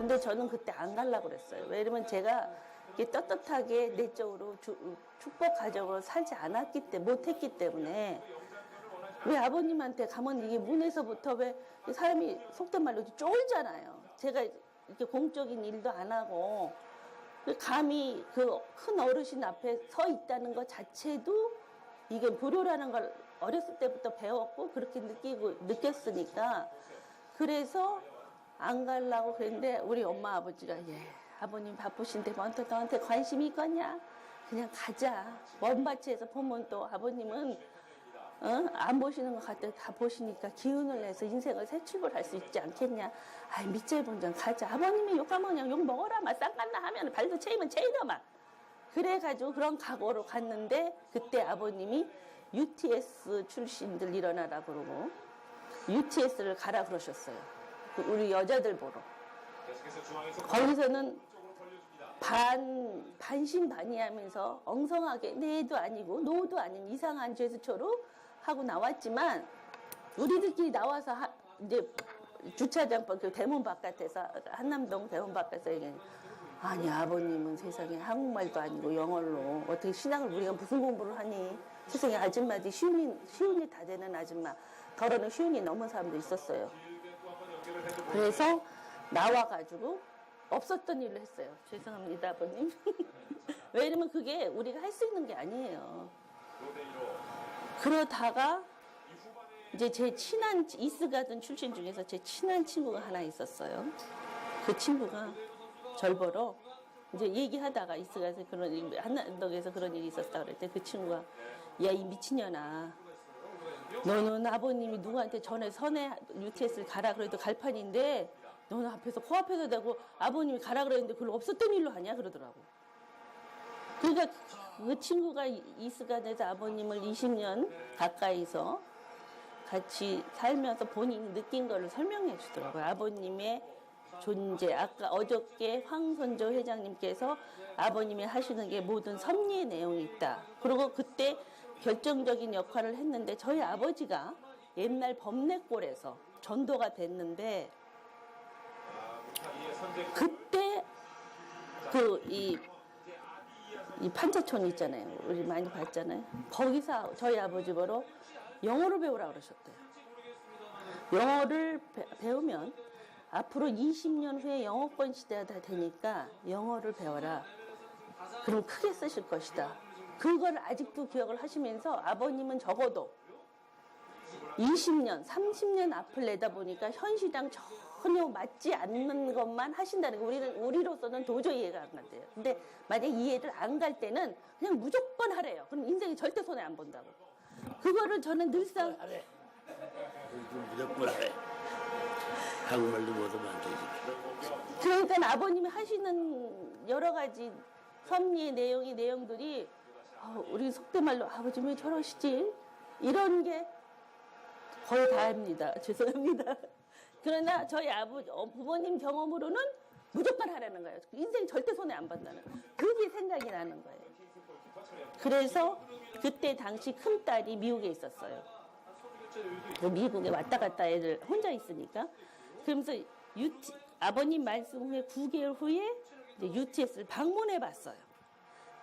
근데 저는 그때 안 가려고 그랬어요. 왜냐면 제가 이렇게 떳떳하게 내적으로 축복 가정으로 살지 않았기 때문에, 못했기 때문에. 왜 아버님한테 가면 이게 문에서부터 왜 사람이 속된 말로 쫄잖아요. 제가 이렇게 공적인 일도 안 하고 감히 그 큰 어르신 앞에 서 있다는 것 자체도 이게 불효라는 걸 어렸을 때부터 배웠고 그렇게 느꼈으니까 그래서 안 가려고 그랬는데 우리 엄마 아버지가 아버님 바쁘신데 먼저 너한테 관심이 있겠냐? 그냥 가자. 먼밭에서 보면 또 아버님은 안 보시는 것 같아 다 보시니까 기운을 내서 인생을 새 출발할 수 있지 않겠냐. 아이 밑에 본전 가자. 아버님이 욕하면 그냥 욕 먹어라. 막 쌍간나 하면 발도 채이면 채이더만. 그래가지고 그런 각오로 갔는데 그때 아버님이 UTS 출신들 일어나라 그러고 UTS를 가라 그러셨어요. 우리 여자들 보러. 거기서는 반신반의하면서 엉성하게 네도 아니고 노도 아닌 이상한 제스처로 하고 나왔지만 우리들끼리 나와서 이제 주차장 그 대문 바깥에서 한남동 대문 바깥에서 얘기해. 아니 아버님은 세상에 한국말도 아니고 영어로 어떻게 신앙을 우리가 무슨 공부를 하니. 세상에 아줌마들이 쉬운이 다 되는 아줌마 더러는 쉬운이 넘은 사람도 있었어요. 그래서 나와가지고 없었던 일을 했어요. 죄송합니다 아버님. 왜냐면 그게 우리가 할 수 있는 게 아니에요. 그러다가 이제 제 친한 이스가든 출신 중에서 제 친한 친구가 하나 있었어요. 그 친구가 절 보러 이제 얘기하다가 이스가든 그런 일, 한남동에서 그런 일이 있었다 그랬대. 그 친구가 야 이 미친년아, 너는 아버님이 누구한테 전에 선에 UTS를 가라 그래도 갈 판인데 너는 앞에서 코앞에서 대고 아버님이 가라 그랬는데 그걸 없었던 일로 하냐 그러더라고. 그러니까 그 친구가 이스간에서 아버님을 20년 가까이서 같이 살면서 본인이 느낀 거를 설명해 주더라고요. 아버님의 존재. 아까 어저께 황선조 회장님께서 아버님이 하시는 게 모든 섭리의 내용이 있다. 그리고 그때 결정적인 역할을 했는데 저희 아버지가 옛날 범내골에서 전도가 됐는데 그때 이 판자촌 있잖아요. 우리 많이 봤잖아요. 거기서 저희 아버지 보러 영어를 배우라 그러셨대요. 영어를 배우면 앞으로 20년 후에 영어권 시대가 되니까 영어를 배워라. 그럼 크게 쓰실 것이다. 그걸 아직도 기억을 하시면서 아버님은 적어도 20년, 30년 앞을 내다보니까 현실이랑 전혀 맞지 않는 것만 하신다는 거 우리로서는 도저히 이해가 안 간대요. 근데 만약에 이해를 안 갈 때는 그냥 무조건 하래요. 그럼 인생이 절대 손해 안 본다고. 그거를 저는 늘상 무조건 하래. 한국말도 못하면 안 되지. 그러니까 아버님이 하시는 여러 가지 섭리의 내용들이 우리 속된 말로 아버지 왜 저러시지? 이런 게 거의 다입니다. 죄송합니다. 그러나 저희 부모님 경험으로는 무조건 하라는 거예요. 인생 절대 손해 안 본다는 그게 생각이 나는 거예요. 그래서 그때 당시 큰딸이 미국에 있었어요. 미국에 왔다 갔다 애들 혼자 있으니까. 그러면서 아버님 말씀 후에 9개월 후에 UTS를 방문해 봤어요.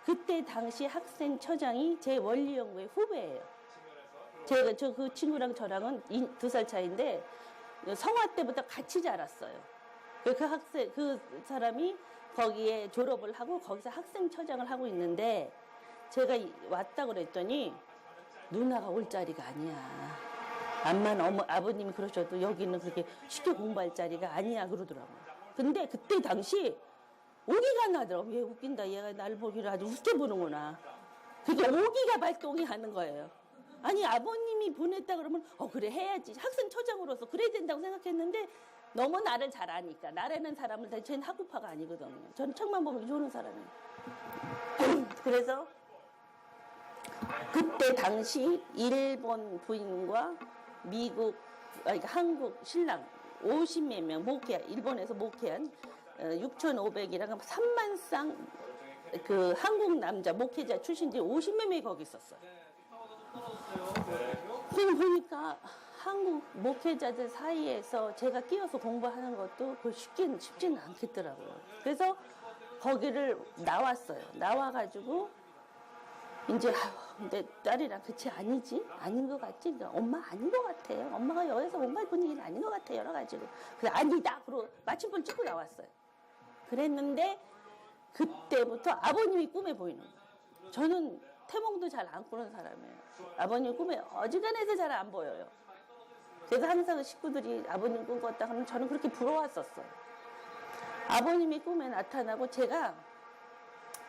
그때 당시 학생처장이 제 원리연구의 후배예요. 그 친구랑 저랑은 2살 차이인데 성화 때부터 같이 자랐어요. 그 사람이 거기에 졸업을 하고 거기서 학생처장을 하고 있는데 제가 왔다 그랬더니 누나가 올 자리가 아니야. 암만 아버님이 그러셔도 여기는 그렇게 쉽게 공부할 자리가 아니야 그러더라고요. 근데 그때 당시 오기가 나더라고요. 얘 웃긴다. 얘가 날 보기를 아주 웃게 보는구나. 그게 오기가 발동이 하는 거예요. 아니 아버님이 보냈다 그러면 그래 해야지. 학생처장으로서 그래야 된다고 생각했는데 너무 나를 잘 아니까. 나라는 사람은 쟤는 학구파가 아니거든요. 저는 책만 보면 좋은 사람이에요. 그래서 그때 당시 일본 부인과 한국 신랑 50몇 명 일본에서 목회한 6,500이랑 3만 쌍 그 한국 남자 목회자 출신들이 50몇 명이 거기 있었어요. 그럼 보니까 한국 목회자들 사이에서 제가 끼어서 공부하는 것도 그 쉽지는 않겠더라고요. 그래서 거기를 나왔어요. 나와가지고 이제 내 딸이랑 그치 아니지? 아닌 것 같지? 그러니까 엄마 아닌 것 같아요. 엄마가 여기서 엄마의 분위기는 아닌 것 같아 여러 가지로. 그래서 아니다. 그러고 마침표를 찍고 나왔어요. 그랬는데 그때부터 아버님이 꿈에 보이는 거예요. 저는 태몽도 잘 안 꾸는 사람이에요. 아버님 꿈에 어지간해서 잘 안 보여요. 그래서 항상 식구들이 아버님 꿈 꿨다 하면 저는 그렇게 부러웠었어요. 아버님이 꿈에 나타나고 제가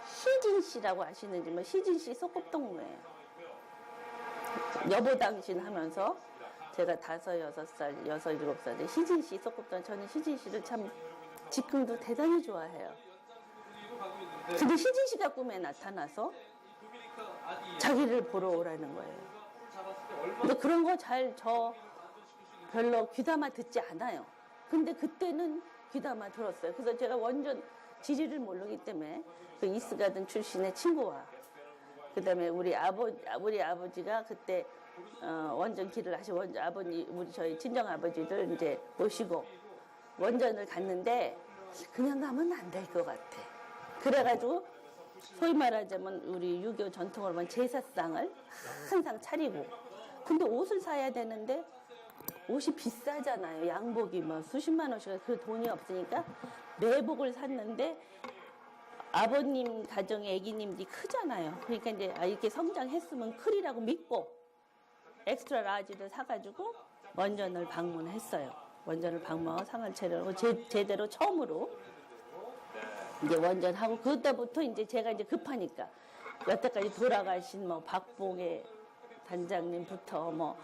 시진 씨라고 아시는지 뭐 시진 씨 소꿉동무예요. 여보당신 하면서 제가 5, 6살, 6, 7살 때 시진 씨 소꿉동 저는 시진 씨를 참 지금도 대단히 좋아해요. 근데 시진 씨가 꿈에 나타나서 자기를 보러 오라는 거예요. 근데 그런 거 저 별로 귀담아 듣지 않아요. 근데 그때는 귀담아 들었어요. 그래서 제가 완전 지리를 모르기 때문에 그 이스가든 출신의 친구와 그다음에 우리 아버지가 그때 원전 길을 하시 우리 저희 친정 아버지들 이제 모시고 원전을 갔는데 그냥 가면 안 될 것 같아. 그래가지고 소위 말하자면 우리 유교 전통으로 보면 제사상을 항상 차리고 근데 옷을 사야 되는데 옷이 비싸잖아요. 양복이 뭐 수십만 원씩 그 돈이 없으니까 내복을 샀는데 아버님 가정의 아기님들이 크잖아요. 그러니까 이제 이렇게 성장했으면 크리라고 믿고 엑스트라 라지를 사가지고 원전을 방문했어요. 원전을 방문하고 상을 차려고 제대로 처음으로 이제 원전하고 그때부터 이제 제가 이제 급하니까 여태까지 돌아가신 뭐 박봉의 단장님부터 뭐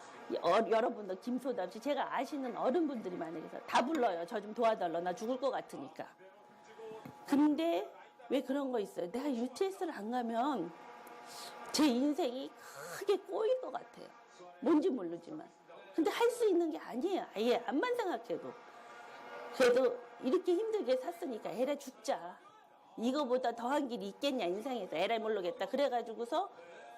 여러분들 김소담 씨 제가 아시는 어른분들이 많이 계세요. 다 불러요. 저 좀 도와달라. 나 죽을 것 같으니까. 근데 왜 그런 거 있어요? 내가 UTS를 안 가면 제 인생이 크게 꼬일 것 같아요. 뭔지 모르지만. 근데 할 수 있는 게 아니에요. 아예 암만 생각해도. 그래도 이렇게 힘들게 샀으니까 에라 죽자. 이거보다 더한 길이 있겠냐 인생에서. 에라 모르겠다. 그래가지고서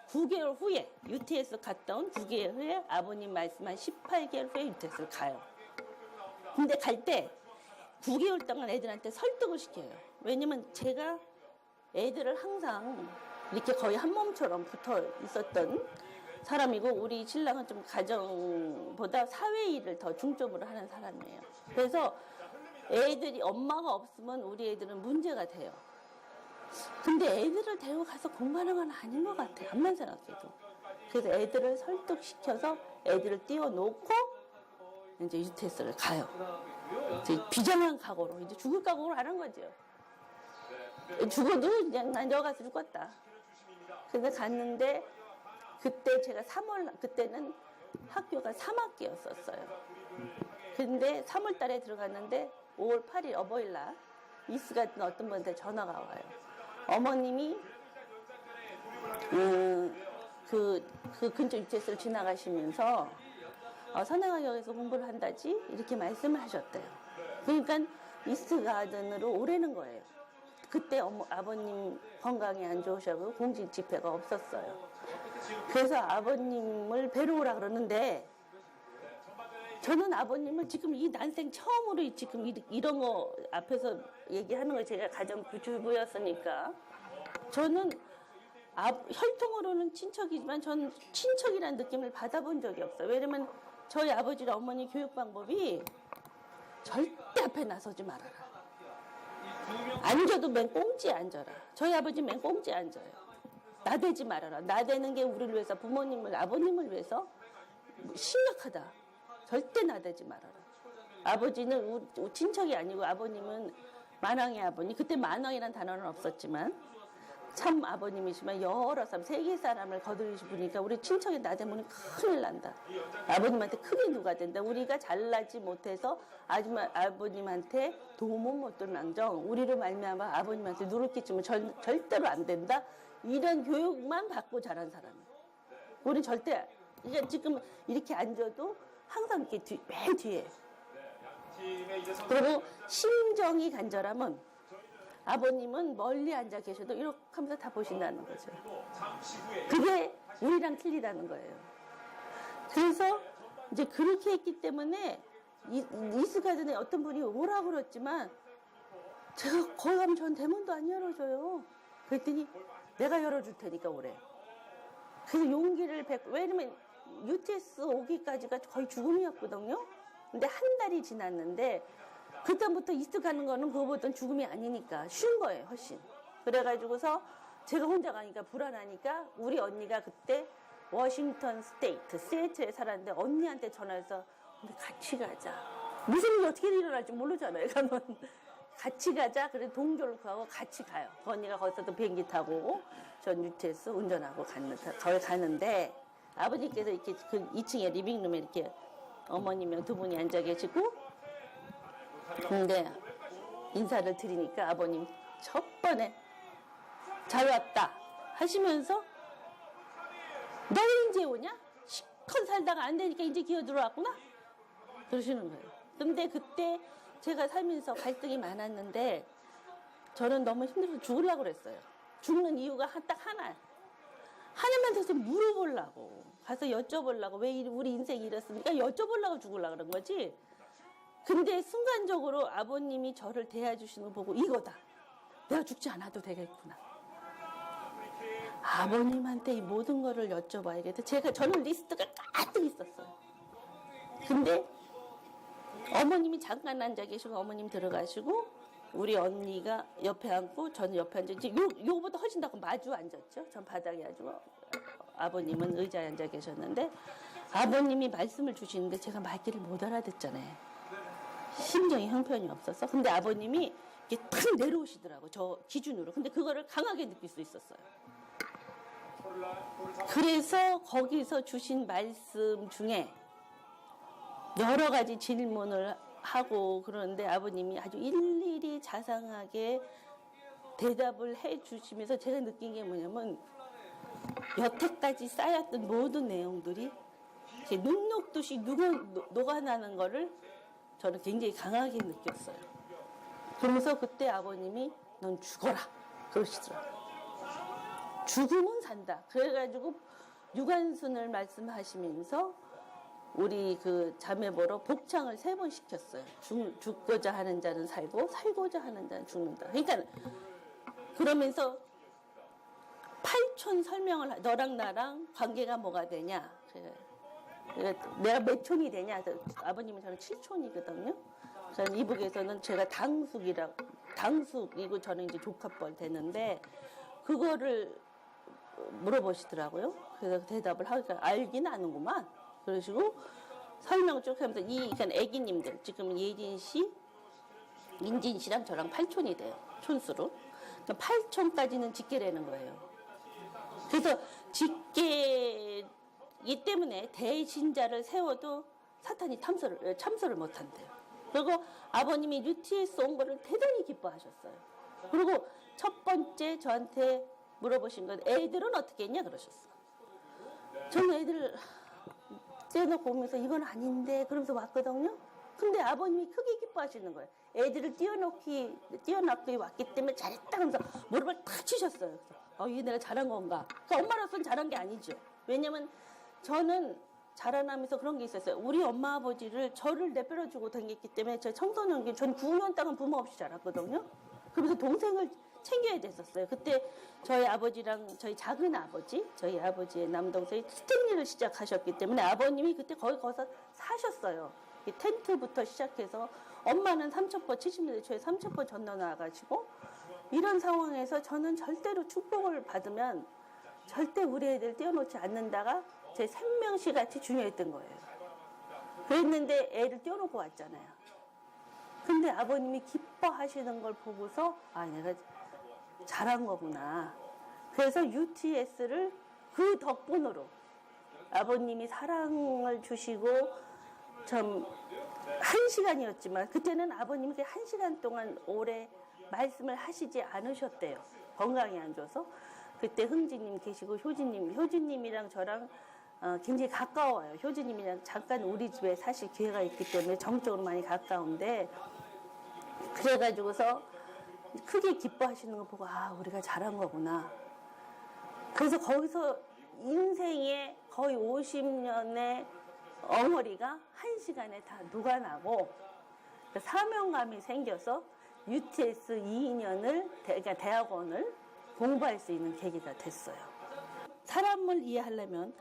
9개월 후에 UTS 갔다 온 9개월 후에 아버님 말씀한 18개월 후에 UTS를 가요. 근데 갈 때 9개월 동안 애들한테 설득을 시켜요. 왜냐면 제가 애들을 항상 이렇게 거의 한 몸처럼 붙어 있었던 사람이고 우리 신랑은 좀 가정보다 사회 일을 더 중점으로 하는 사람이에요. 그래서 애들이 엄마가 없으면 우리 애들은 문제가 돼요. 근데 애들을 데리고 가서 공부하는 건 아닌 것 같아요. 암만 생각해도. 그래서 애들을 설득시켜서 애들을 띄워놓고 이제 UTS를 가요. 이제 비장한 각오로 이제 죽을 각오를 하는 거죠. 죽어도 그냥 난 여기 가서 죽었다. 근데 갔는데 그때 제가 그때는 학교가 3학기였었어요. 근데 3월 달에 들어갔는데 5월 8일 어버이날 이스 같은 어떤 분한테 전화가 와요. 어머님이 그 근처 UTS를 지나가시면서 선행학역에서 공부를 한다지 이렇게 말씀을 하셨대요. 그러니까 이스트 가든으로 오라는 거예요. 그때 아버님 건강이 안 좋으셔서 공직 집회가 없었어요. 그래서 아버님을 뵈러 오라 그러는데 저는 아버님을 지금 이 난생 처음으로 지금 이런 거 앞에서 얘기하는 거 제가 가정 주부였으니까 저는 혈통으로는 친척이지만 저는 친척이라는 느낌을 받아본 적이 없어요. 왜냐면 저희 아버지랑 어머니 교육 방법이 절대 앞에 나서지 말아라. 앉아도 맨 꽁지에 앉아라. 저희 아버지 맨 꽁지에 앉아요. 나대지 말아라. 나대는 게 우리를 위해서 부모님을 아버님을 위해서 심각하다. 절대 나대지 말아라. 아버지는 친척이 아니고 아버님은 만왕의 아버님. 그때 만왕이라는 단어는 없었지만 참 아버님이시지만 여러 사람 세계 사람을 거두시고 보니까 우리 친척이 나대면 큰일 난다. 아버님한테 크게 누가 된다. 우리가 잘나지 못해서 아버님한테 도움은 못 줄 망정 우리로 말미암아 아버님한테 누를 끼치면 절대로 안 된다. 이런 교육만 받고 자란 사람이에요. 우리 절대 그러니까 지금 이렇게 앉아도 항상 이렇게 맨 뒤에. 그리고 심정이 간절하면 아버님은 멀리 앉아 계셔도 이렇게 하면서 다 보신다는 거죠. 그게 우리랑 틀리다는 거예요. 그래서 이제 그렇게 했기 때문에 이스가든에 어떤 분이 오라고 그랬지만 제가 거기 가면 전 대문도 안 열어줘요. 그랬더니 내가 열어줄 테니까 오래. 그래서 용기를 왜냐면 UTS 오기까지가 거의 죽음이었거든요. 근데 한 달이 지났는데 그때부터 이스트 가는 거는 그거보다는 죽음이 아니니까 쉬운 거예요, 훨씬. 그래가지고서 제가 혼자 가니까 불안하니까 우리 언니가 그때 워싱턴 스테이트, 시애틀에 살았는데 언니한테 전화해서 우리 같이 가자. 무슨 일이 어떻게 일어날지 모르잖아요. 가면 같이 가자. 그래 동조를 구하고 같이 가요. 그 언니가 거기서도 비행기 타고 전 UTS 운전하고 거기 가는데 아버님께서 이렇게 그 2층에 리빙룸에 이렇게 어머님이랑 두 분이 앉아 계시고 근데 인사를 드리니까 아버님 첫 번에 잘 왔다 하시면서 너 이제 오냐? 시컷 살다가 안 되니까 이제 기어 들어왔구나? 그러시는 거예요. 근데 그때 제가 살면서 갈등이 많았는데 저는 너무 힘들어서 죽으려고 그랬어요. 죽는 이유가 딱 하나. 하나만 더 물어보려고. 가서 여쭤보려고. 왜 우리 인생이 이렇습니까? 여쭤보려고 죽으려고 그런 거지. 근데 순간적으로 아버님이 저를 대해주시는 거 보고 이거다. 내가 죽지 않아도 되겠구나. 아버님한테 이 모든 거를 여쭤봐야겠다. 저는 리스트가 가득 있었어요. 근데 어머님이 잠깐 앉아 계시고 어머님 들어가시고 우리 언니가 옆에 앉고 저는 옆에 앉았지. 요거보다 훨씬 더 마주 앉았죠. 전 바닥에 앉고 아버님은 의자에 앉아 계셨는데 아버님이 말씀을 주시는데 제가 말귀를 못 알아듣잖아요. 심정이 형편이 없어서. 근데 아버님이 이렇게 탁 내려오시더라고. 저 기준으로. 근데 그거를 강하게 느낄 수 있었어요. 그래서 거기서 주신 말씀 중에 여러 가지 질문을 하고 그러는데 아버님이 아주 일일이 자상하게 대답을 해 주시면서 제가 느낀 게 뭐냐면 여태까지 쌓였던 모든 내용들이 제 눈 녹듯이 녹아나는 거를 저는 굉장히 강하게 느꼈어요. 그러면서 그때 아버님이 넌 죽어라 그러시더라고요. 죽으면 산다. 그래가지고 유관순을 말씀하시면서 우리 그 자매보러 복창을 3번 시켰어요. 죽고자 하는 자는 살고 살고자 하는 자는 죽는다. 그러니까 그러면서 8촌 설명을 너랑 나랑 관계가 뭐가 되냐. 내가 몇 촌이 되냐. 아버님은 저는 7촌이거든요. 저는 이북에서는 제가 당숙이고 저는 이제 조카뻘 되는데 그거를 물어보시더라고요. 그래서 대답을 하니까 알긴 아는구만. 그러시고 설명을 쭉 하면서 그러니까 애기님들 지금 예진 씨, 인진 씨랑 저랑 8촌이 돼요. 촌수로. 그러니까 8촌까지는 직계라는 거예요. 그래서 직계이기 때문에 대신자를 세워도 사탄이 참소를 못한대요. 그리고 아버님이 UTS 온 거를 대단히 기뻐하셨어요. 그리고 첫 번째 저한테 물어보신 건 애들은 어떻게 했냐 그러셨어. 저는 애들 떼어놓고 오면서 이건 아닌데 그러면서 왔거든요. 근데 아버님이 크게 기뻐하시는 거예요. 애들을 띄워놓고 왔기 때문에 잘했다 그러면서 무릎을 탁 치셨어요. 이게 내가 잘한 건가. 그러니까 엄마로서는 잘한 게 아니죠. 왜냐면 저는 자라나면서 그런 게 있었어요. 우리 엄마 아버지를 저를 내버려주고 다녔기 때문에 저 청소년기 전 9년 동안 부모 없이 자랐거든요. 그러면서 동생을 챙겨야 됐었어요. 그때 저희 아버지랑 저희 작은 아버지, 저희 아버지의 남동생이 스탠리를 시작하셨기 때문에 아버님이 그때 거기서 사셨어요. 이 텐트부터 시작해서 엄마는 삼천포 70년대 초에 삼천포 건너나가시고 이런 상황에서 저는 절대로 축복을 받으면 절대 우리 애들 띄워놓지 않는다가 제 생명시 같이 중요했던 거예요. 그랬는데 애를 띄워놓고 왔잖아요. 근데 아버님이 기뻐하시는 걸 보고서 내가 잘한 거구나. 그래서 UTS를 그 덕분으로 아버님이 사랑을 주시고 참 1시간이었지만 그때는 아버님이 1시간 동안 오래 말씀을 하시지 않으셨대요. 건강이 안 좋아서. 그때 흥지님 계시고 효진님이랑 저랑 굉장히 가까워요. 효진님이랑 잠깐 우리 집에 사실 기회가 있기 때문에 정적으로 많이 가까운데 그래가지고서 크게 기뻐하시는 거 보고 우리가 잘한 거구나. 그래서 거기서 인생의 거의 50년의 엉어리가 1시간에 다 녹아나고 사명감이 생겨서 UTS 2년을 그러니까 대학원을 공부할 수 있는 계기가 됐어요. 사람을 이해하려면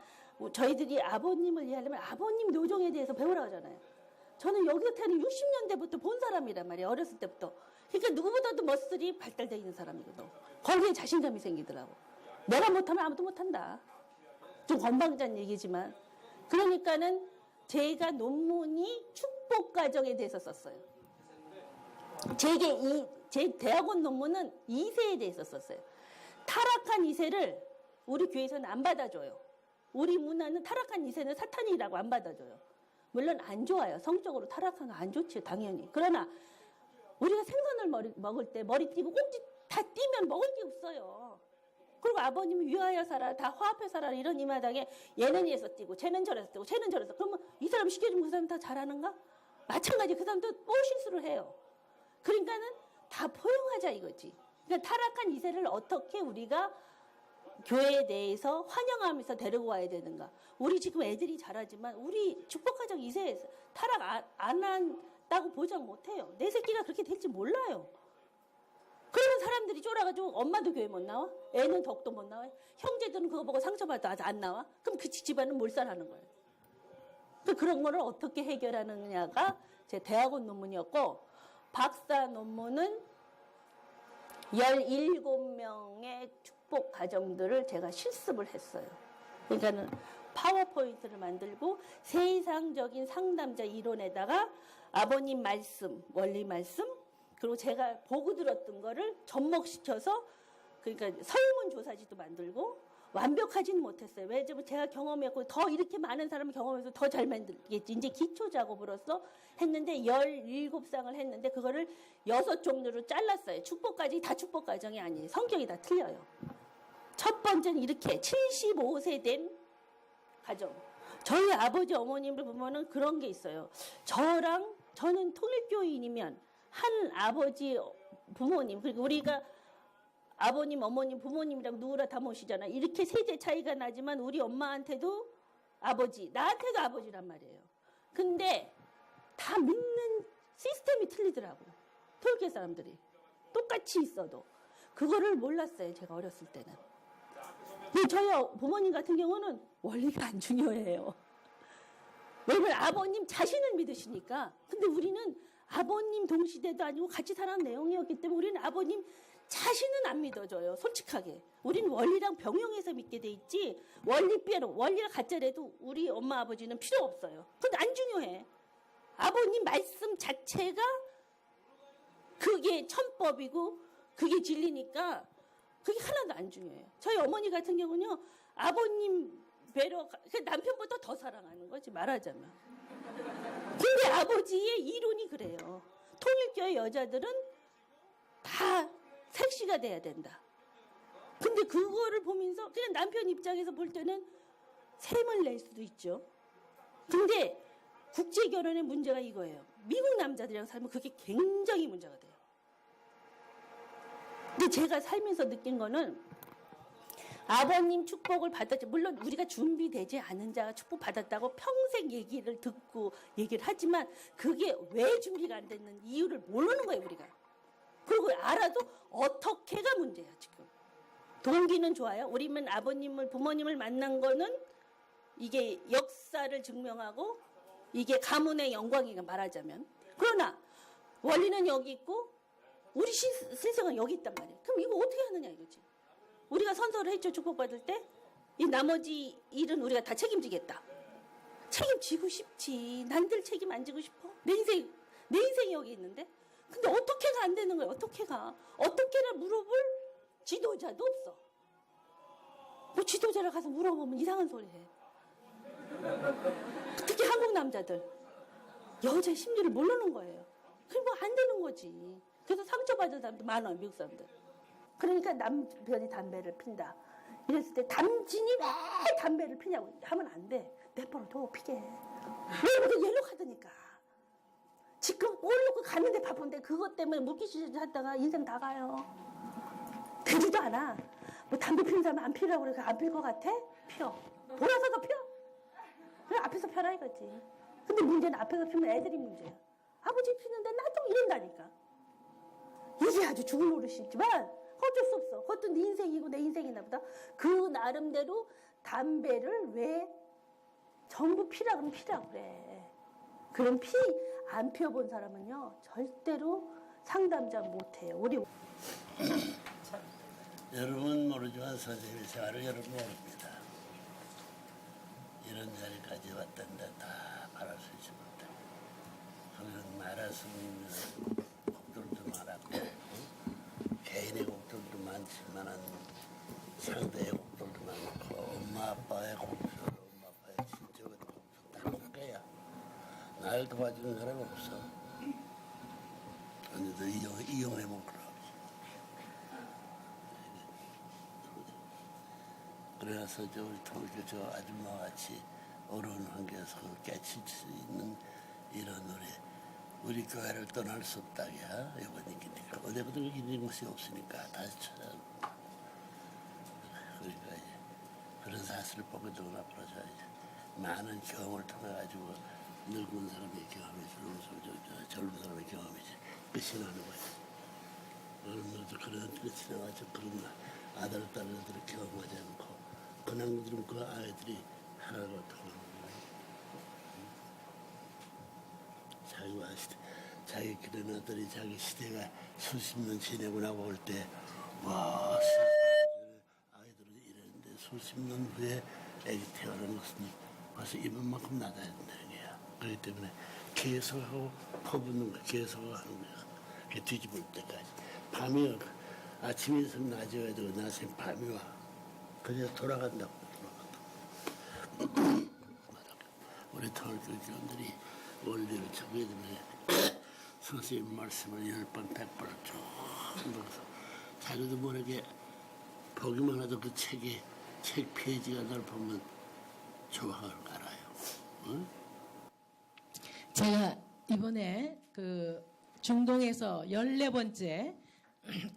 저희들이 아버님을 이해하려면 아버님 노정에 대해서 배우라고 하잖아요. 저는 여기 곁에는 60년대부터 본 사람이란 말이에요. 어렸을 때부터. 그러니까 누구보다도 머슬이 발달되어 있는 사람이거든. 거기에 자신감이 생기더라고. 내가 못하면 아무도 못한다. 좀 건방진 얘기지만. 그러니까는 제가 논문이 축복 과정에 대해서 썼어요. 제 대학원 논문은 2세에 대해서 썼어요. 타락한 2세를 우리 교회에서는 안 받아줘요. 우리 문화는 타락한 2세는 사탄이라고 안 받아줘요. 물론 안 좋아요. 성적으로 타락한 거 안 좋지요. 당연히. 그러나 우리가 생선을 먹을 때 머리 띄고 꼭지 다 띄면 먹을 게 없어요. 그리고 아버님이 위하여 살아, 다 화합해 살아 이런 이 마당에 얘는 얘서 띄고 쟤는 저래서 띄고 쟤는 저래서 그러면 이 사람 시켜주면 그 사람 다 잘하는가? 마찬가지 그 사람도 또 실수를 해요. 그러니까는 다 포용하자 이거지. 그러니까 타락한 2세를 어떻게 우리가 교회 내에서 환영하면서 데리고 와야 되는가. 우리 지금 애들이 잘하지만 우리 축복가정 2세에서 타락 안 한다고 보장 못해요. 내 새끼가 그렇게 될지 몰라요. 그러면 사람들이 쫄아가지고 엄마도 교회 못 나와? 애는 덕도 못 나와? 형제들은 그거 보고 상처받아 아직 안 나와? 그럼 그 집안은 몰살하는 거예요. 그런 거를 어떻게 해결하느냐가 제 대학원 논문이었고 박사 논문은 17명의 축복 가정들을 제가 실습을 했어요. 그러니까는 파워포인트를 만들고 세상적인 상담자 이론에다가 아버님 말씀, 원리 말씀, 그리고 제가 보고 들었던 거를 접목시켜서 그러니까 설문조사지도 만들고 완벽하지는 못했어요. 왜냐면 제가 경험했고 더 이렇게 많은 사람을 경험해서 더 잘 만들겠지. 이제 기초 작업으로서 했는데 17쌍을 했는데 그거를 6종류로 잘랐어요. 축복까지 다 축복 과정이 아니에요. 성격이 다 틀려요. 첫 번째는 이렇게 75세 된 가정. 저희 아버지 어머님을 보면은 그런 게 있어요. 저는 통일교인이면 한 아버지 부모님 그리고 우리가 아버님, 어머님, 부모님이라고 누구라 다 모시잖아. 이렇게 세대 차이가 나지만 우리 엄마한테도 아버지, 나한테도 아버지란 말이에요. 근데 다 믿는 시스템이 틀리더라고. 통일교 사람들이. 똑같이 있어도. 그거를 몰랐어요. 제가 어렸을 때는. 근데 저희 부모님 같은 경우는 원리가 안 중요해요. 왜냐면 아버님 자신을 믿으시니까. 근데 우리는 아버님 동시대도 아니고 같이 살아온 내용이었기 때문에 우리는 아버님 자신은 안 믿어줘요. 솔직하게. 우리는 원리랑 병용해서 믿게 돼 있지 원리가 가짜래도 우리 엄마 아버지는 필요 없어요. 근데 안 중요해. 아버님 말씀 자체가 그게 천법이고 그게 진리니까 그게 하나도 안 중요해요. 저희 어머니 같은 경우는요. 아버님 뵈러 남편보다 더 사랑하는 거지 말하자면. 근데 아버지의 이론이 그래요. 통일교의 여자들은 다 색시가 돼야 된다. 근데 그거를 보면서 그냥 남편 입장에서 볼 때는 셈을 낼 수도 있죠. 근데 국제결혼의 문제가 이거예요. 미국 남자들이랑 살면 그게 굉장히 문제가 돼요. 근데 제가 살면서 느낀 거는 아버님 축복을 받았지. 물론 우리가 준비되지 않은 자가 축복받았다고 평생 얘기를 듣고 얘기를 하지만 그게 왜 준비가 안 됐는 이유를 모르는 거예요. 우리가. 그리고 알아도 어떻게가 문제야 지금. 동기는 좋아요. 우리는 아버님을 부모님을 만난 거는 이게 역사를 증명하고 이게 가문의 영광이가 말하자면. 그러나 원리는 여기 있고 우리 신성은 여기 있단 말이에요. 그럼 이거 어떻게 하느냐 이거지. 우리가 선서를 했죠. 축복받을 때. 이 나머지 일은 우리가 다 책임지겠다. 책임지고 싶지. 난들 책임 안 지고 싶어? 내 인생이 여기 있는데. 근데 어떻게가 안 되는 거예요. 어떻게가. 어떻게를 물어볼 지도자도 없어. 뭐 지도자를 가서 물어보면 이상한 소리 해. 특히 한국 남자들. 여자의 심리를 모르는 거예요. 그럼 뭐 안 되는 거지. 그래서 상처받은 사람도 많아요. 미국 사람들. 그러니까 남편이 담배를 핀다. 이랬을 때 남친이 왜 담배를 피냐고 하면 안 돼. 내버려 둬 피게. 왜 이렇게 연락하다니까. 지금 꼴 놓고 가는데 바쁜데 그것 때문에 물기시지 하다가 인생 다 가요. 되지도 않아. 뭐 담배 피는 사람 안 피라고 그래. 안 필 것 같아? 피워. 보라서도 피워. 그래 앞에서 펴라 이거지. 근데 문제는 앞에서 피면 애들이 문제야. 아버지 피는데 나도 이런다니까. 이게 아주 죽을 노릇이지만 어쩔 수 없어. 그것도 네 인생이고 내 인생이나 보다. 그 나름대로 담배를 왜 전부 피라 그러면 피라 그래. 그럼 피 안 피워본 사람은요 절대로 상담자 못해요. 우리 여러분은 모르지만 선생님의 생활을 여러분 모릅니다. 이런 자리까지 왔던데 다 말할 수 있지 못해. 그런 말할 수 있는 곡들도 많았고 개인의 곡들도 많지만 상대의 곡들도 많고 엄마 아빠의 곡들, 엄마 아빠의 친척의 곡들 다 곡개야. 날 도와주는 사람 없어. 언니도 이용해 먹으라. 그래서 저 아줌마 같이 어려운 환경에서 깨칠 수 있는 이런 우리 교회를 떠날 수 없다야. 이번이니까 어디부터 이런 것이 없으니까 다시 찾아. 그러니까 이제 그런 사실을 보게 되고 앞으로 많은 경험을 통해 가지고 늙은 사람의 경험이지, 젊은 사람의 경험이지 끝이 나는 거야. 어른들도 그런 끝이 나가지고 그런 아들 딸들을 경험하지 않고 그냥 들으면 그 아이들이 하나가 어떻게 자기 그런 아들이 자기 시대가 수십 년 지내고 나고 올 때 와 아이들은 이랬는데 수십 년 후에 애기 태어나는 것은 벌써 이만큼 나다야 된다는 거야. 그렇기 때문에 계속하고 퍼붓는 거야. 계속하고 하는 거야. 그 뒤집을 때까지 밤이 와. 아침에 있으면 낮에 와야 되고 낮에 밤이 와. 그래서 돌아간다고. 우리 토요교원들이 원리를 적어야 되면 선생님 말씀을 10번, 100번을 쭉 읽어서 자기도 모르게 보기만 해도 그 책 페이지가 날 보면 좋아할 알아요. 응? 제가 이번에 그 중동에서 14번째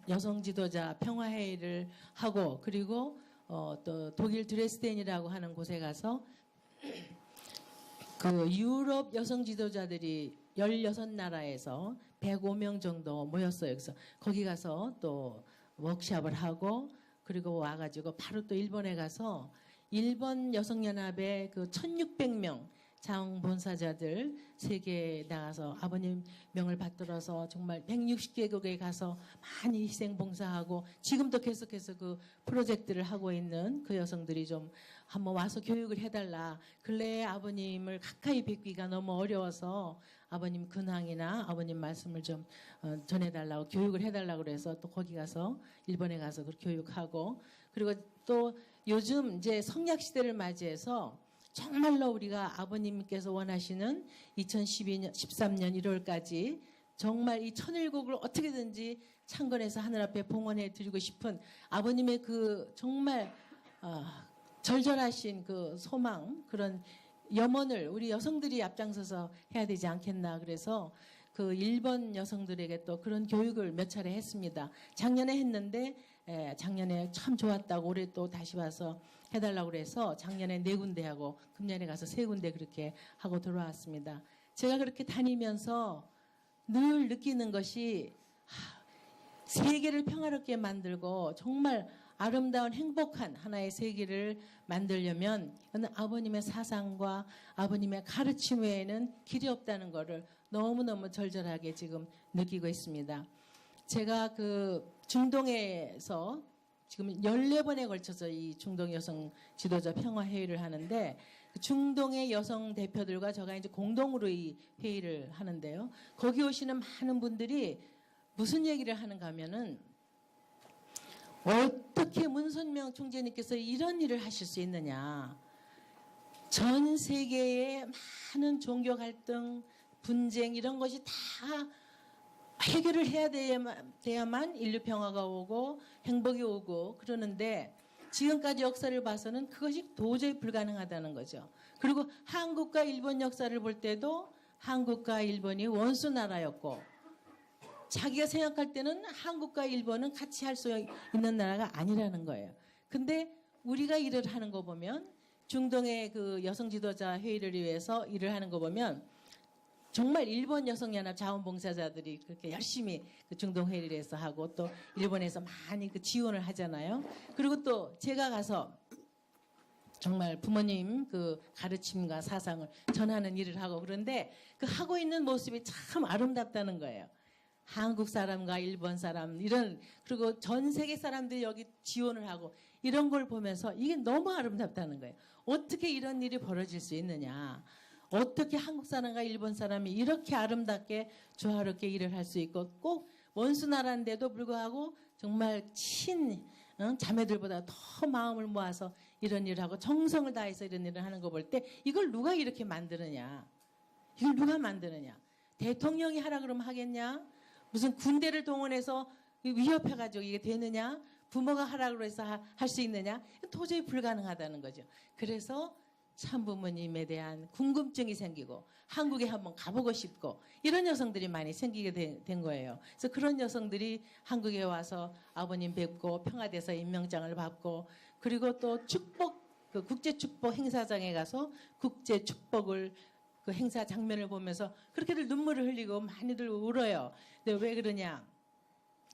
여성 지도자 평화회의를 하고 그리고 또 독일 드레스덴이라고 하는 곳에 가서 그 유럽 여성 지도자들이 16나라에서 105명 정도 모였어요. 그래서 거기 가서 또 워크숍을 하고 그리고 와가지고 바로 또 일본에 가서 일본 여성연합의 그 1600명 자원봉사자들 세계에 나가서 아버님 명을 받들어서 정말 160개국에 가서 많이 희생봉사하고 지금도 계속해서 그 프로젝트를 하고 있는 그 여성들이 좀 한번 와서 교육을 해달라. 근래에 아버님을 가까이 뵙기가 너무 어려워서 아버님 근황이나 아버님 말씀을 좀 전해달라고 교육을 해달라고 그래서 또 거기 가서 일본에 가서 그 교육하고 그리고 또 요즘 이제 성약 시대를 맞이해서 정말로 우리가 아버님께서 원하시는 2012년, 13년 1월까지 정말 이 천일국을 어떻게든지 창건해서 하늘 앞에 봉헌해 드리고 싶은 아버님의 그 정말 절절하신 그 소망 그런 염원을 우리 여성들이 앞장서서 해야 되지 않겠나 그래서 그 일본 여성들에게 또 그런 교육을 몇 차례 했습니다. 작년에 했는데 작년에 참 좋았다고 올해 또 다시 와서 해달라고 그래서 작년에 4군데 하고 금년에 가서 3군데 그렇게 하고 돌아왔습니다. 제가 그렇게 다니면서 늘 느끼는 것이 세계를 평화롭게 만들고 정말 아름다운 행복한 하나의 세계를 만들려면 이거는 아버님의 사상과 아버님의 가르침 외에는 길이 없다는 것을 너무너무 절절하게 지금 느끼고 있습니다. 제가 그 중동에서 지금 14번에 걸쳐서 이 중동 여성 지도자 평화회의를 하는데 중동의 여성 대표들과 제가 이제 공동으로 이 회의를 하는데요. 거기 오시는 많은 분들이 무슨 얘기를 하는가 하면은 어떻게 문선명 총재님께서 이런 일을 하실 수 있느냐. 전 세계의 많은 종교 갈등, 분쟁 이런 것이 다 해결을 해야 돼야만 인류 평화가 오고 행복이 오고 그러는데 지금까지 역사를 봐서는 그것이 도저히 불가능하다는 거죠. 그리고 한국과 일본 역사를 볼 때도 한국과 일본이 원수 나라였고 자기가 생각할 때는 한국과 일본은 같이 할 수 있는 나라가 아니라는 거예요. 근데 우리가 일을 하는 거 보면 중동의 그 여성 지도자 회의를 위해서 일을 하는 거 보면 정말 일본 여성연합 자원봉사자들이 그렇게 열심히 그 중동 회의를 해서 하고 또 일본에서 많이 그 지원을 하잖아요. 그리고 또 제가 가서 정말 부모님 그 가르침과 사상을 전하는 일을 하고 그런데 그 하고 있는 모습이 참 아름답다는 거예요. 한국 사람과 일본 사람 이런 그리고 전 세계 사람들이 여기 지원을 하고 이런 걸 보면서 이게 너무 아름답다는 거예요. 어떻게 이런 일이 벌어질 수 있느냐. 어떻게 한국 사람과 일본 사람이 이렇게 아름답게 조화롭게 일을 할 수 있고 꼭 원수 나라인데도 불구하고 정말 자매들보다 더 마음을 모아서 이런 일을 하고 정성을 다해서 이런 일을 하는 거 볼 때 이걸 누가 이렇게 만드느냐. 이걸 누가 만드느냐. 대통령이 하라 그러면 하겠냐. 무슨 군대를 동원해서 위협해가지고 이게 되느냐. 부모가 하라고 해서 할 수 있느냐. 도저히 불가능하다는 거죠. 그래서 참부모님에 대한 궁금증이 생기고 한국에 한번 가보고 싶고 이런 여성들이 많이 생기게 된 거예요. 그래서 그런 여성들이 한국에 와서 아버님 뵙고 평화대사 임명장을 받고 그리고 또 축복 그 국제축복 행사장에 가서 국제축복을 그 행사 장면을 보면서 그렇게들 눈물을 흘리고 많이들 울어요. 근데 왜 그러냐?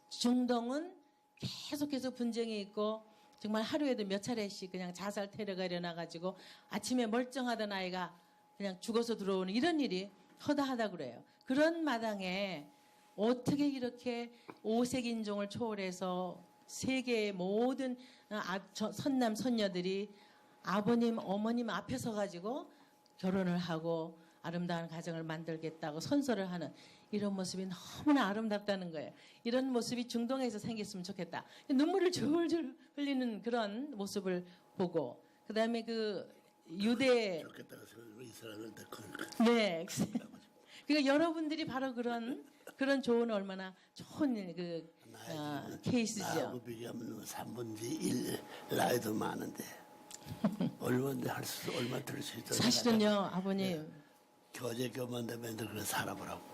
중동은 계속해서 분쟁이 있고 정말 하루에도 몇 차례씩 그냥 자살 테러가 일어나가지고 아침에 멀쩡하던 아이가 그냥 죽어서 들어오는 이런 일이 허다하다 그래요. 그런 마당에 어떻게 이렇게 5색 인종을 초월해서 세계의 모든 선남 선녀들이 아버님 어머님 앞에 서가지고 결혼을 하고 아름다운 가정을 만들겠다고 선서를 하는 이런 모습이 너무나 아름답다는 거예요. 이런 모습이 중동에서 생겼으면 좋겠다. 눈물을 줄줄 흘리는 그런 모습을 보고 그다음에 그 유대 좋겠다고 생각하고 이스라엘을 다 네. 그러니까 여러분들이 바로 그런 좋은 얼마나 좋은 그 케이스죠. 나하고 비교하면 3분의 1 나이도 많은데 얼마나 얼마 들 수 있다. 사실은요, 아버님. 교제 교만되면 그래 살아보라고.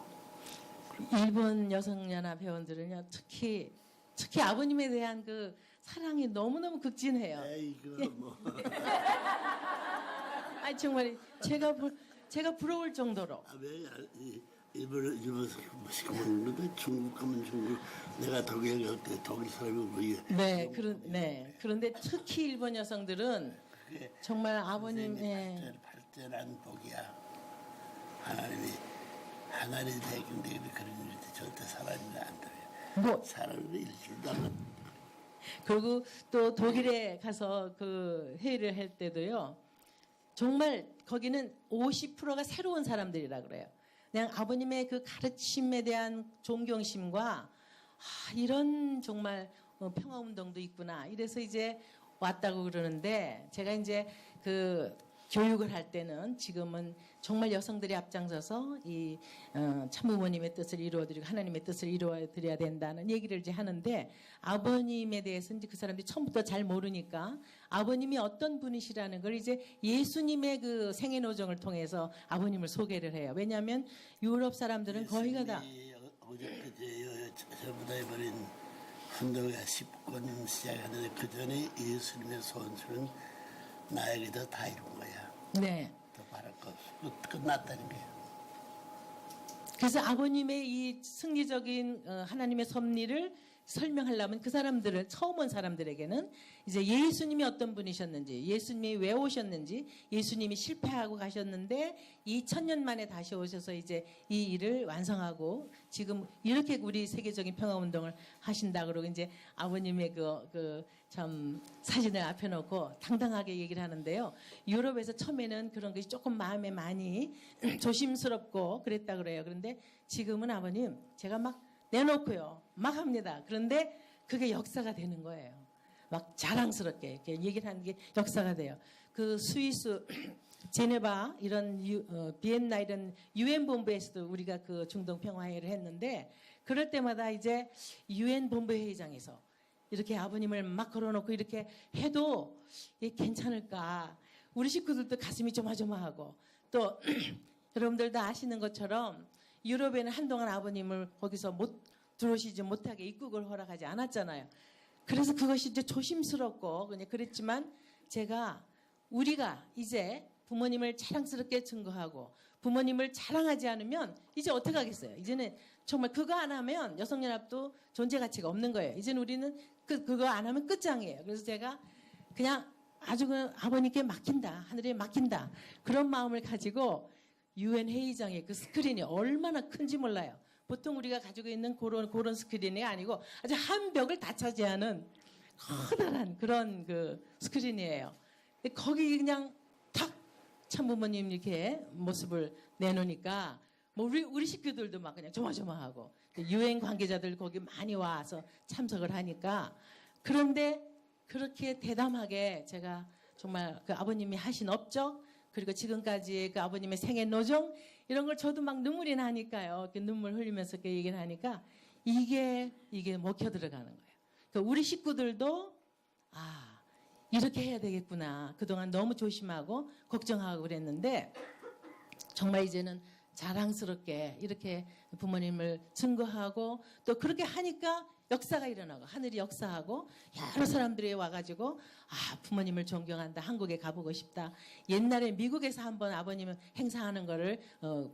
일본 여성연합 회원들은요, 특히 아버님에 대한 그 사랑이 너무너무 극진해요. 에이그 뭐. 아니 정말 제가 부러울 정도로. 왜 일본 시키는데 중국 가면 중국 내가 독일 갈 때 독일 사람이 뭐 네, 그런데 특히 일본 여성들은 정말 아버님의 발전한 복이야. 하나님이 대근데 그런 일이 절대 사람이 안 돼요. 뭐 사람이 일줄도 안 그리고 또 독일에 가서 그 회의를 할 때도요. 정말 거기는 50%가 새로운 사람들이라 그래요. 그냥 아버님의 그 가르침에 대한 존경심과 이런 정말 평화운동도 있구나. 이래서 이제 왔다고 그러는데 제가 이제 그 교육을 할 때는 지금은 정말 여성들이 앞장서서 이 참부모님의 뜻을 이루어드리고 하나님의 뜻을 이루어드려야 된다는 얘기를 이제 하는데 아버님에 대해서 이제 그 사람들이 처음부터 잘 모르니까 아버님이 어떤 분이시라는 걸 이제 예수님의 그 생애노정을 통해서 아버님을 소개를 해요. 왜냐하면 유럽 사람들은 거의가 다 어저께 전부 다 해버린 한동안 10권 시작하는데 그 전에 예수님의 소원수는 나에게도 다 이룬 거야. 네. 더 바랄 거 없어. 끝났다는 거야. 그래서 아버님의 이 승리적인 하나님의 섭리를 설명하려면 그 사람들을 처음 온 사람들에게는 이제 예수님이 어떤 분이셨는지 예수님이 왜 오셨는지 예수님이 실패하고 가셨는데 2000년 만에 다시 오셔서 이제 이 일을 완성하고 지금 이렇게 우리 세계적인 평화운동을 하신다 그러고 이제 아버님의 참 사진을 앞에 놓고 당당하게 얘기를 하는데요. 유럽에서 처음에는 그런 것이 조금 마음에 많이 조심스럽고 그랬다 그래요. 그런데 지금은 아버님 제가 막 내놓고요. 막 합니다. 그런데 그게 역사가 되는 거예요. 막 자랑스럽게 이렇게 얘기를 하는 게 역사가 돼요. 그 스위스 제네바 이런 비엔나 이런 유엔 본부에서도 우리가 그 중동 평화회의를 했는데 그럴 때마다 이제 유엔 본부 회의장에서 이렇게 아버님을 막 걸어놓고 이렇게 해도 이게 괜찮을까? 우리 식구들도 가슴이 조마조마하고 또 여러분들도 아시는 것처럼 유럽에는 한동안 아버님을 거기서 들어오시지 못하게 입국을 허락하지 않았잖아요. 그래서 그것이 이제 조심스럽고 그냥 그랬지만 제가 우리가 이제 부모님을 자랑스럽게 증거하고 부모님을 자랑하지 않으면 이제 어떻게 하겠어요? 이제는 정말 그거 안 하면 여성연합도 존재 가치가 없는 거예요. 이제는 우리는 그거 안 하면 끝장이에요. 그래서 제가 그냥 아주 그 아버님께 맡긴다, 하늘에 맡긴다, 그런 마음을 가지고 유엔 회의장의 그 스크린이 얼마나 큰지 몰라요. 보통 우리가 가지고 있는 그런 스크린이 아니고 아주 한 벽을 다 차지하는 커다란 그런 그 스크린이에요. 근데 거기 그냥 탁 참부모님 이렇게 모습을 내놓으니까 뭐 우리 식구들도 막 그냥 조마조마하고 유엔 관계자들 거기 많이 와서 참석을 하니까, 그런데 그렇게 대담하게 제가 정말 그 아버님이 하신 업적, 그리고 지금까지의 그 아버님의 생애 노정, 이런 걸 저도 막 눈물이 나니까요. 이렇게 눈물 흘리면서 이렇게 얘기를 하니까 이게 먹혀 들어가는 거예요. 그러니까 우리 식구들도 이렇게 해야 되겠구나. 그동안 너무 조심하고 걱정하고 그랬는데 정말 이제는 자랑스럽게 이렇게 부모님을 증거하고 또 그렇게 하니까 역사가 일어나고 하늘이 역사하고 여러 사람들이 와가지고 부모님을 존경한다, 한국에 가보고 싶다, 옛날에 미국에서 한번 아버님을 행사하는 거를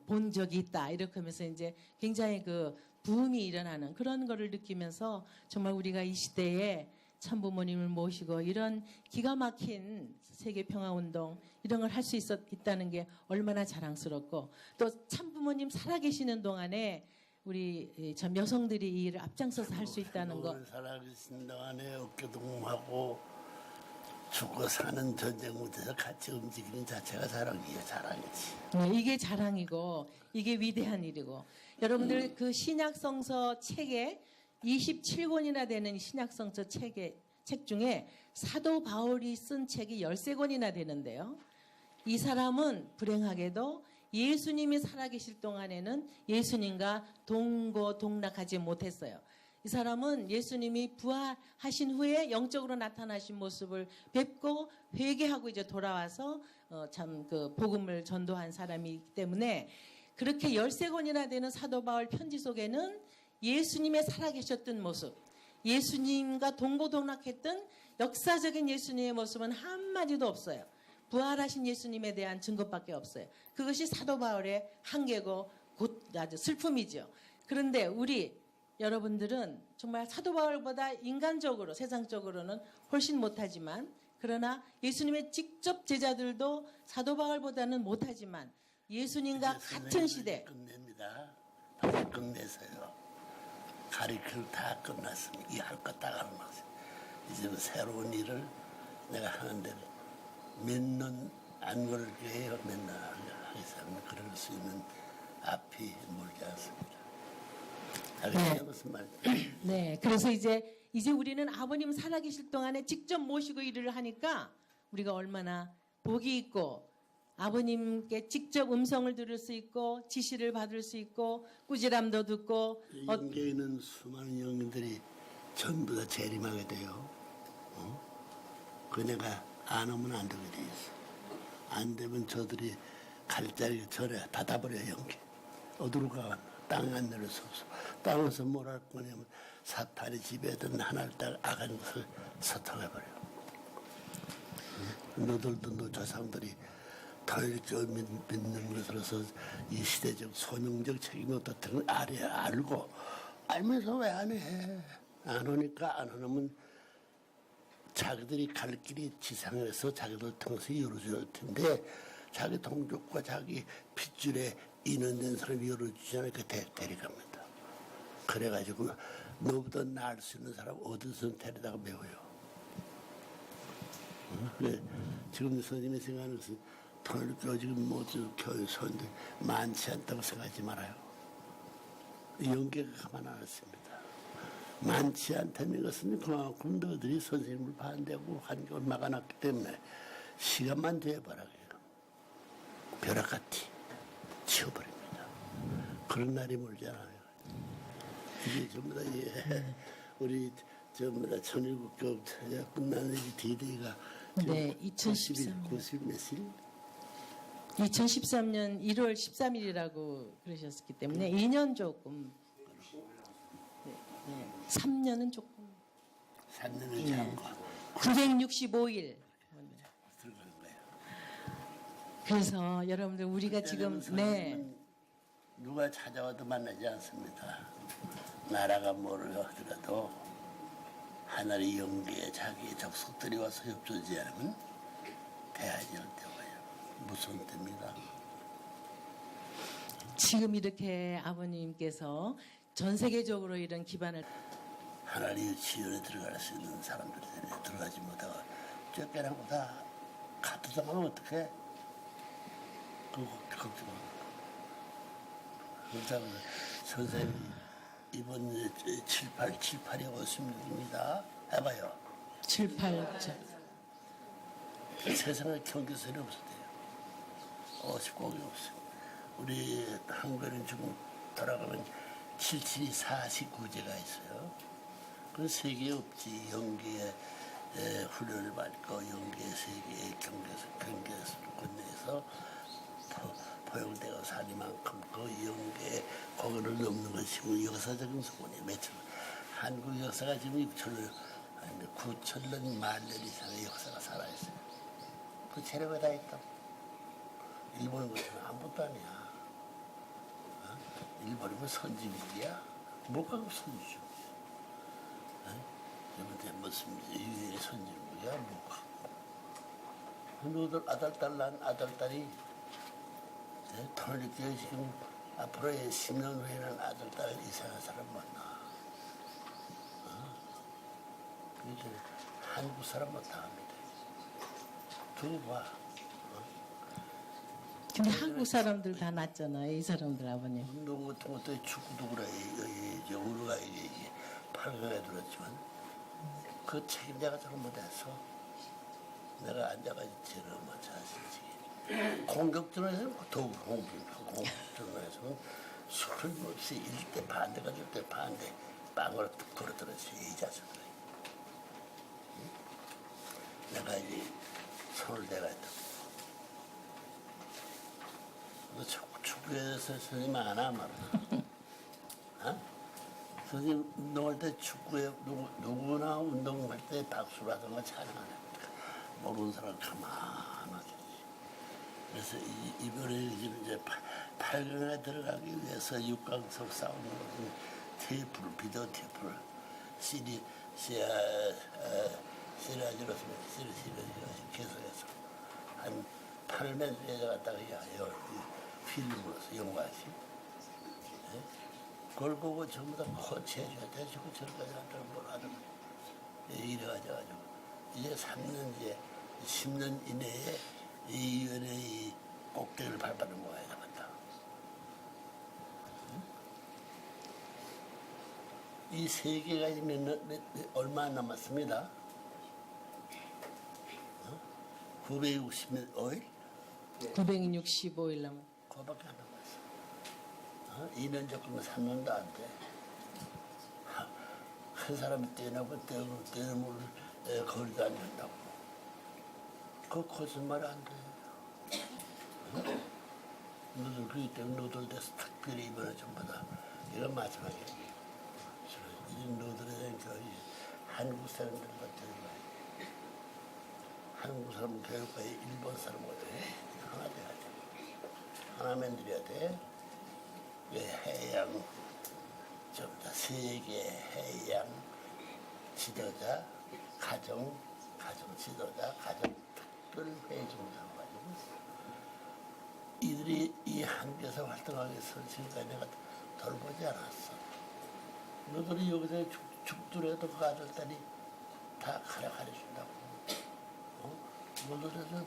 본 적이 있다, 이렇게 하면서 이제 굉장히 그 부흥이 일어나는 그런 거를 느끼면서 정말 우리가 이 시대에 참부모님을 모시고 이런 기가 막힌 세계평화운동 이런 걸 할 수 있다는 게 얼마나 자랑스럽고, 또 참부모님 살아계시는 동안에 우리 참 여성들이 이 일을 앞장서서 할 수 있다는 거. 살아계신 동안에 어깨동무하고 죽고 사는 전쟁 무대에서 같이 움직이는 자체가 자랑이에요. 자랑이지. 네, 이게 자랑이고 이게 위대한 일이고, 여러분들 그 신약성서 책에 27권이나 되는 신약성서 책 중에 사도 바울이 쓴 책이 13권이나 되는데요. 이 사람은 불행하게도 예수님이 살아계실 동안에는 예수님과 동고동락하지 못했어요. 이 사람은 예수님이 부활하신 후에 영적으로 나타나신 모습을 뵙고 회개하고 이제 돌아와서 참 그 복음을 전도한 사람이기 때문에, 그렇게 13권이나 되는 사도 바울 편지 속에는 예수님의 살아계셨던 모습, 예수님과 동고동락했던 역사적인 예수님의 모습은 한마디도 없어요. 부활하신 예수님에 대한 증거밖에 없어요. 그것이 사도 바울의 한계고 곧 아주 슬픔이죠. 그런데 우리 여러분들은 정말 사도 바울보다 인간적으로 세상적으로는 훨씬 못하지만, 그러나 예수님의 직접 제자들도 사도 바울보다는 못하지만 예수님과 같은 시대. 끝냅니다. 다 끝내세요. 가리킬 다 끝났습니다. 이 할 거 다 하는 거죠. 이제 뭐 새로운 일을 내가 하는데 몇 년 안 걸게 해요. 맨날 하겠습니다. 그럴 수 있는 앞이 멀지 않습니다. 알겠어요? 무슨 말인지. 네, 그래서 이제 우리는 아버님 살아계실 동안에 직접 모시고 일을 하니까 우리가 얼마나 복이 있고, 아버님께 직접 음성을 들을 수 있고 지시를 받을 수 있고 꾸지람도 듣고. 영계에 있는 수많은 영인들이 전부 다 재림하게 돼요. 그 내가 안 오면 안 되게 돼 있어. 안 되면 저들이 갈 자리 전에 닫아버려. 영계 어디로 가? 땅에 안 내릴 수 없어. 땅에서 뭘 할 거냐면 사탄이 지배하던 하나를 딱 악한 것을 소탕해버려. 너들도 너 조상들이 더 이렇게 믿는 것으로서 이 시대적 소명적 책임이 어떻든 알고 알면서 왜 안 해? 안 오니까 안 오면 자기들이 갈 길이 지상에서 자기들 통해서 열어줄 텐데 자기 동족과 자기 핏줄에 인연된 사람이 열어주잖아요. 그 데려갑니다. 그래가지고 너보다 나을 수 있는 사람 어디서 데려다가 배워요. 지금 선생님이 생각하는 것은 통일교 지금 모두 교회 선들 많지 않다고 생각하지 말아요. 연계가 가만 안 있습니다. 많지 않다는 것은 그만큼 너희들이 선생님을 반대하고 환경을 막아놨기 때문에 시간만 돼봐라. 벼락같이 치워버립니다. 그런 날이 멀지 않아요. 이게 전부 다 우리 전부 다 천일국교 끝나는 이 D-Day가 네, 2013년 90 몇일? 2013년 1월 13일이라고 그러셨기 때문에 2년 조금, 3년은 조금, 3년을 지난 거 965일 들어가는 거예요. 그래서 여러분들 우리가 지금 선생님은 누가 찾아와도 만나지 않습니다. 나라가 뭐를 하더라도 하늘의 영계에 자기의 적석들이 와서 협조하지 않으면 대하지 않을 때와요. 무서운 때입니다. 지금 이렇게 아버님께서 전 세계적으로 이런 기반을 하나님의 지연에 들어갈 수 있는 사람들이 들어가지 못하고 쫓겨나고 다 가투당하면 어떡해? 그거 걱정하고. 그렇다고 선생님이 이번 78이 56입니다. 해봐요. 7, 8, 세상에 경계선이 없었대요. 50곡이 없어요. 우리 한국에는 지금 돌아가면 77이 49제가 있어요. 그 세계에 없지. 연계에 훈련을 받고 연계 세계의 경계선 내에서 포용되고 사니만큼 그 연계 거기를 넘는 것이 역사적인 소원이에요. 며칠 한국 역사가 지금 6천년, 9천년, 만년 이상의 역사가 살아있어요. 그 체력에 다 있다. 일본 것은 아무것도 아니야. 일본이면 선진국이야. 못 가고 선진국. 이번에 무슨 유일의 선진국이야. 못 가고. 너들 아들딸 난 아들딸이 터널리교에 지금 앞으로 10년 후에는 아들딸 이상한 사람 만나. 그러니까 한국 사람 못합니다. 두고 봐. 근데 한국 사람들 다 났잖아요. 이 사람들 아버님. 운동 같은 것도 축구도 그래. 이제 우리가 이게 8강에 들었지만 그 책임자가 잘못해서 내가 앉아가지고 저러면 자신이 공격전에서는 더욱 공격전에서는 술을 없이 일대 반대가 될 때 반대 빵으로 툭 걸어들었지 이 자식들이. 내가 이제 손을 대가했다. 너 축구에서 선생님 안 하면 어? 선생님 운동할 때 축구에 누구나 운동할 때 박수라든가 찬양하는 모르는 사람 가만하지. 그래서 이번에 이제 8강에 들어가기 위해서 6강석 싸우는 것은 테이프를 비디오 테이프를 시리아즈로 계속해서 한 8m에 갔다가 필름으로서 영화지. 그걸 보고 전부 다 코치해줘야 돼. 지금 저기까지 한다고 뭘 하든 이래가지고 이제 3년 이제 10년 이내에 이 위원회의 꼭대기를 밟아는 거야 되겠다. 이 세계가 이제 얼마 안 남았습니다. 965일? 965일 남은. 그거밖에 안 남았어. 2년 적으면 3년도 안 돼. 한 사람이 떼나고 떼는 거리도 안 된다고. 그거 거짓말 안 돼. 너들 그기 때문에 너들 대해서 특별히 이번에 전부 다 이건 마지막이야. 너들에 대한 교육이 한국 사람들과 들어가야 돼. 한국 사람 교육과 일본 사람과 하나 돼야 돼. 하나 만들어야 돼. 해양, 전부 다 세계 해양 지도자, 가정 지도자, 가정 특별회의 정도 가지고 이들이 이 한국에서 활동하기 위해서 지금까지 내가 돌보지 않았어. 너들이 여기서 죽더라도 그 아들딸이 다 가르쳐준다고. 너들은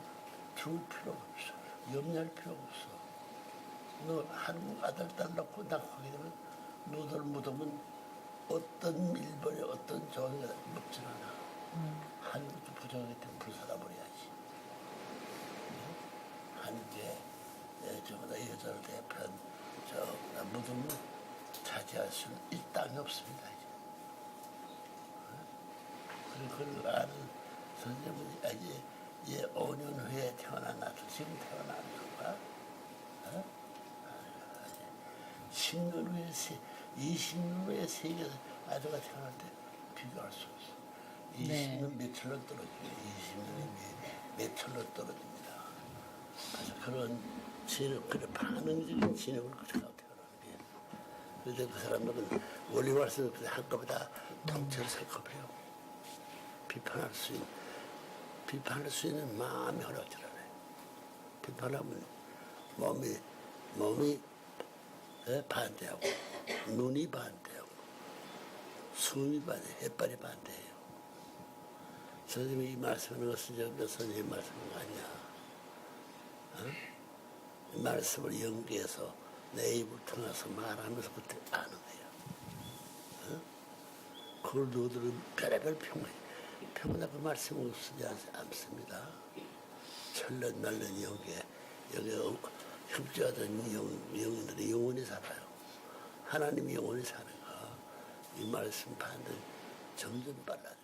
죽을 필요 없어. 염려할 필요 없어. 너 한국 아들딸 낳고 나 거기 되면 너들 묻으면 어떤 일본의 어떤 종이 묻질 않아. 한국도 부정하기 때문에 불사다버려야지. 한국에 저보다 여자를 대표한 저 묻으면 차지할 수는 일당이 없습니다. 이제. 그걸 아는 선생님이 이제 5년 후에 태어난 아들, 지금 태어난 아들과 10년 후에 20년 후에 세계 아들가 태어날 때 비교할 수 없어. 20년 몇 철로 떨어지고 20년이 몇 철로 떨어집니다. 아주 그런 진흙, 그런 반응적인 진흙을 가지고 태어나는 게. 그런데 그 사람들은 원리 말씀을 한꺼번에 통째로 생각해요. 비판할 수 있는 마음이 허락지라네. 비판하면 몸이 반대하고, 눈이 반대하고, 숨이 반대, 햇발이 반대해요. 선생님이 이 말씀하는 것은 몇 선생님 말씀인 거 아니야. 이 말씀을 연기해서 내 입을 통해서 말하면서 그때 아는 거야. 그걸 너희들은 별의별 평온하 그 말씀을 쓰지 않습니다. 천년날년 여기에 흡주하던 영혼들이 영원히 살아요. 하나님이 영원히 사는 거. 이 말씀 반대 점점 빨라져.